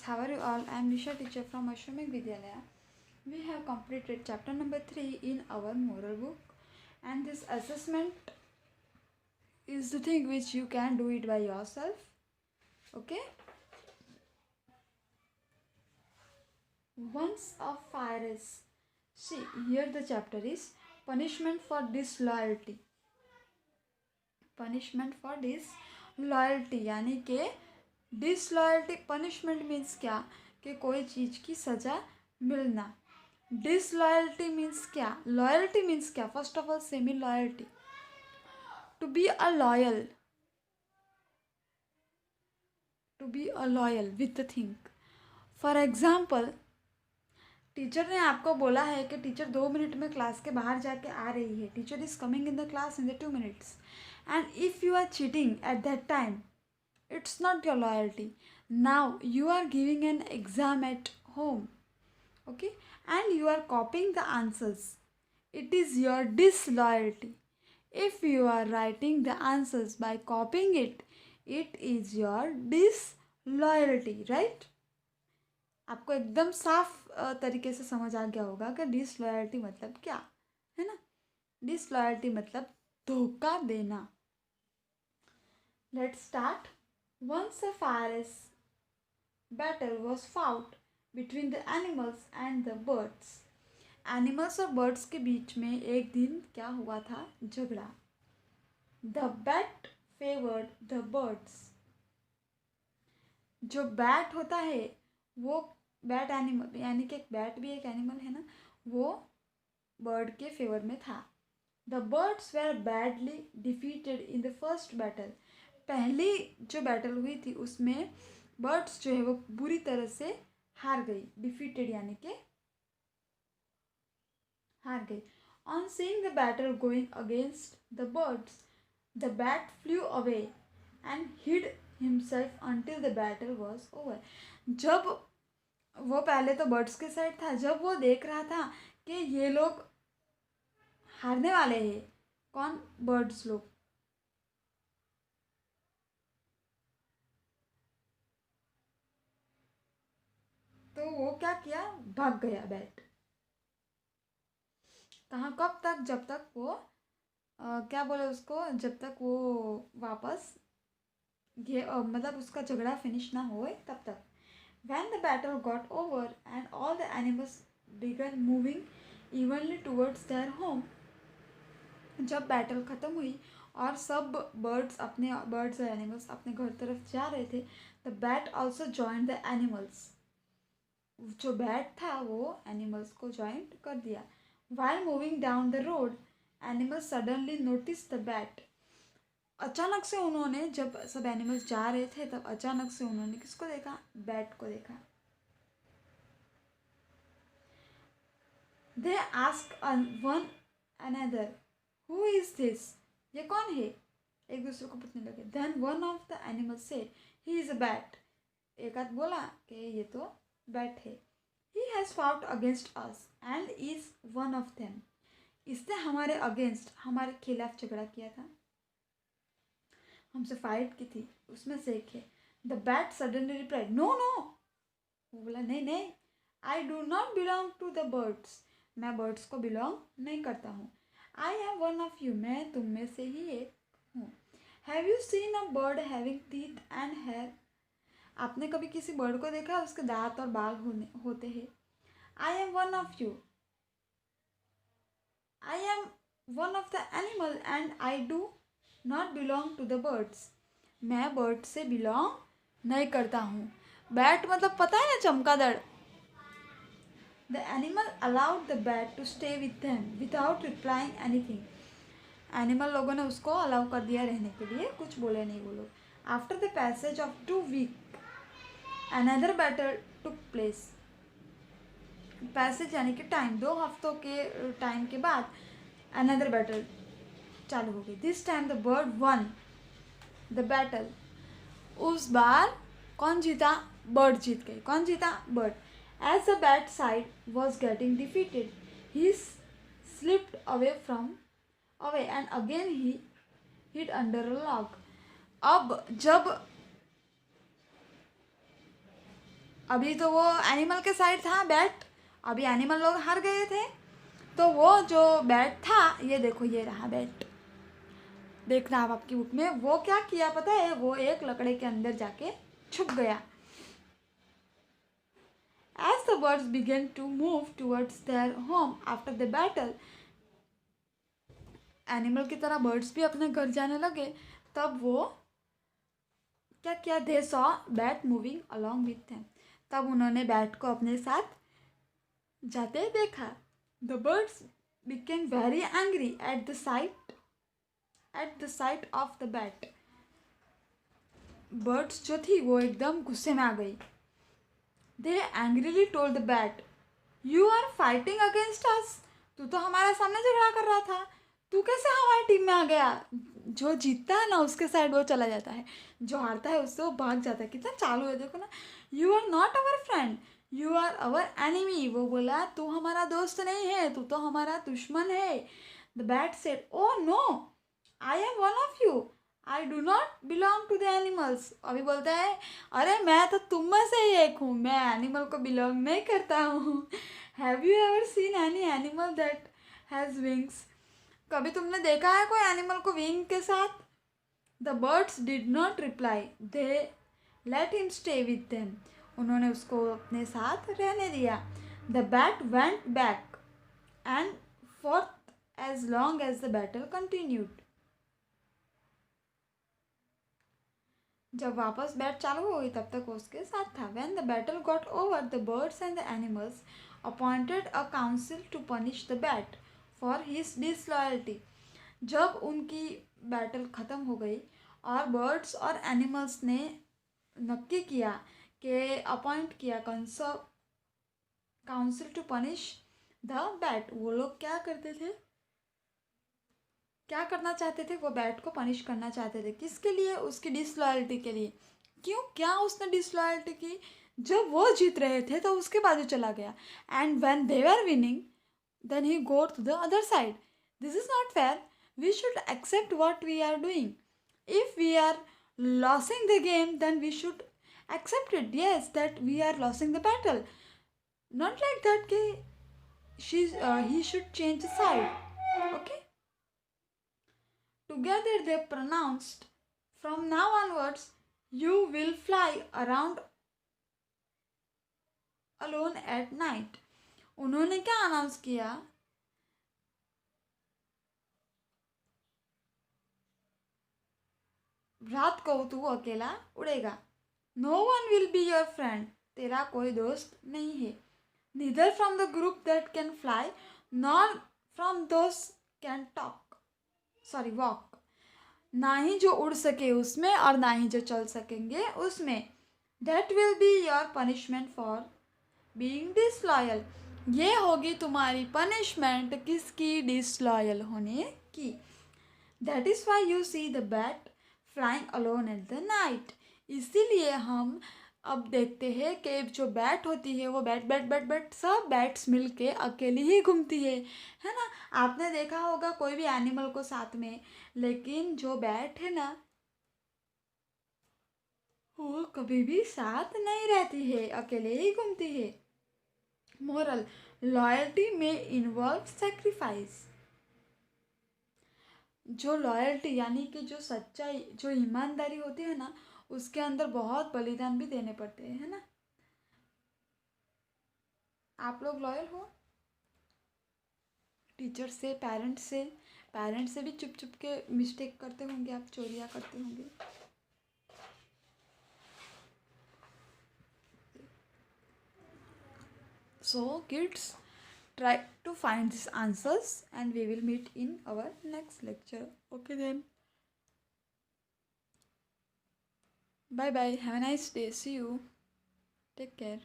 how are you all? I am Nisha, teacher from Ashramik Vidyalaya. We have completed chapter number 3 in our moral book, and this assessment is the thing which you can do it by yourself. Okay? Once a fire is. See, here the chapter is punishment for disloyalty. Punishment for disloyalty यानी कि disloyalty punishment means क्या कि कोई चीज़ की सज़ा मिलना. Disloyalty means क्या, loyalty means क्या. First of all semi loyalty, to be a loyal, to be a loyal with the thing. For example, teacher ने आपको बोला है कि टीचर 2 मिनट में क्लास के बाहर जाके आ रही है. Teacher is coming in the class in the 2 minutes, and if you are cheating at that time, it's not your loyalty. Now you are giving an exam at home, okay, and you are copying the answers. It is your disloyalty. If you are writing the answers by copying it, it is your disloyalty, right? आपको एकदम साफ तरीके से समझ आ गया होगा कि disloyalty मतलब क्या है ना. डिसलॉयल्टी मतलब धोखा देना. Let's start. Once a fierce battle was fought between the animals and the birds. Animals और बर्ड्स के बीच में एक दिन क्या हुआ था, झगड़ा. The bat favored the birds. जो बैट होता है वो बैट एनिमल यानी कि बैट भी एक एनिमल है ना, वो बर्ड के फेवर में था. The birds were badly defeated in the first battle. पहली जो बैटल हुई थी उसमें बर्ड्स जो है वो बुरी तरह से हार गई. डिफीटेड यानी कि हार गई. On seeing the battle going against the birds, the bat flew away and hid himself until the battle was over. जब वो पहले तो बर्ड्स के साइड था, जब वो देख रहा था कि ये लोग हारने वाले हैं, कौन, बर्ड्स लोग, तो वो क्या किया, भाग गया बैट. कहाँ, कब तक, जब तक वो क्या बोले उसको, जब तक वो वापस मतलब उसका झगड़ा फिनिश ना होए तब तक. When the battle got over and all the animals began moving evenly towards their home. जब बैटल ख़त्म हुई और सब बर्ड्स और एनिमल्स अपने घर तरफ जा रहे थे, the bat also joined the animals. जो बैट था वो एनिमल्स को ज्वाइन कर दिया. While moving down the road, animals suddenly noticed the bat. अचानक से उन्होंने, जब सब एनिमल्स जा रहे थे तब अचानक से उन्होंने किसको देखा, बैट को देखा. They asked one another, who is this? ये कौन है, एक दूसरे को पूछने लगे. Then one of the animals said, he is a bat. एक आध बोला कि ये तो बैट है. He has fought against us and is one of them. इसने हमारे अगेंस्ट, हमारे खिलाफ झगड़ा किया था, हमसे फाइट की थी, उसमें से एक है. The bat suddenly replied, no no. वो बोला नहीं नहीं, I do not belong to the birds. मैं बर्ड्स को बिलोंग नहीं करता हूँ. I am one of you. मैं तुम में से ही एक हूँ. Have you seen a bird having teeth and hair. आपने कभी किसी बर्ड को देखा उसके दांत और बाल होते हैं. I am one of you. I am one of the animal and I do not belong to the birds. मैं बर्ड से बिलोंग नहीं करता हूँ. बैट मतलब पता है ना, चमगादड़. The animal allowed the bat to stay with them without replying anything. Animal लोगों ने उसको अलाउ कर दिया रहने के लिए, कुछ बोले नहीं वो लोग. After the passage of 2 weeks, another battle took place. Passage यानी कि टाइम, 2 हफ्तों के टाइम के बाद अनदर बैटल चालू हो गई. This time the bird won the battle. उस बार कौन जीता, बर्ड जीत गई. कौन जीता, bird. As the bat side was getting defeated, he slipped away and again he hid under a log. अब जब अभी तो वो एनिमल के साइड था बैट, अभी एनिमल लोग हार गए थे, तो वो जो बैट था, ये देखो ये रहा बैट, देखना आप आपकी बुक में, वो क्या किया पता है, वो एक लकड़े के अंदर जाके छुप गया। As the birds began to move towards their home after the battle, animal की तरह बर्ड्स भी अपने घर जाने लगे, तब वो क्या किया, they saw bat moving along with them, तब उन्होंने बैट को अपने साथ जाते देखा। The birds became very angry at the sight of the bat, birds जो थी वो एकदम गुस्से में आ गई। They angrily told the bat, you are fighting against us, तू तो हमारे सामने झगड़ा कर रहा था, तू कैसे हमारी टीम में आ गया। जो जीतता है ना उसके साइड वो चला जाता है, जो हारता है उससे वो भाग जाता है। कितना चालू है देखो ना। You are not our friend, you are our enemy, वो बोला तू हमारा दोस्त नहीं है, तू तो हमारा दुश्मन है। The bat said, oh no, I am one of you, I do not belong to the animals. अभी बोलता है, अरे मैं तो तुम में से ही एक हूँ, मैं एनिमल को बिलोंग नहीं करता हूँ। Have you ever seen any animal that has wings, कभी तुमने देखा है कोई एनिमल को विंग के साथ। The birds did not reply, they let him stay with them, उन्होंने उसको अपने साथ रहने दिया। The bat went back and forth as long as the battle continued, जब वापस बैट चालू हो गई तब तक वो उसके साथ था। When the battle got over the birds and the animals appointed a council to punish the bat for his disloyalty, जब उनकी बैटल ख़त्म हो गई और बर्ड्स और एनिमल्स ने नक्की किया कि अपॉइंट किया council to punish the bat, वो लोग क्या करते थे, क्या करना चाहते थे, वो बैट को पनिश करना चाहते थे। किसके लिए, उसकी डिसलॉयल्टी के लिए। क्यों, क्या उसने डिसलॉयल्टी की, जब वो जीत रहे थे तो उसके बाजू चला गया, and when they were winning then he go to the other side. This is not fair, we should accept what we are doing, if we are losing the game then we should accept it, yes, that we are losing the battle, not like that कि he should change the side, okay. Together they pronounced, from now onwards you will fly around alone at night, उन्होंने क्या announce किया, रात को तू अकेला उड़ेगा। No one will be your friend, तेरा कोई दोस्त नहीं है। Neither from the group that can fly nor from those can walk, ना ही जो उड़ सके उसमें और ना ही जो चल सकेंगे उसमें। That will be your punishment for being disloyal, ये होगी तुम्हारी पनिशमेंट किसकी, डिसलॉयल होने की। That is why you see the bat flying alone at the night, इसीलिए हम अब देखते हैं कि जो बैट होती है वो बैट बैट बैट बैट सब बैट्स मिल के अकेली ही घूमती है ना। आपने देखा होगा कोई भी एनिमल को साथ में, लेकिन जो बैट है ना वो कभी भी साथ नहीं रहती है, अकेले ही घूमती है। मोरल, लॉयल्टी में इन्वॉल्व सेक्रीफाइस, जो लॉयल्टी यानी कि जो सच्चाई, जो ईमानदारी होती है ना, उसके अंदर बहुत बलिदान भी देने पड़ते हैं, है ना। आप लोग लॉयल हो टीचर से, पेरेंट्स से भी चुप चुप के मिस्टेक करते होंगे, आप चोरियाँ करते होंगे। So kids, try to find these answers and we will meet in our next lecture. Okay then, bye bye, have a nice day, see you, take care.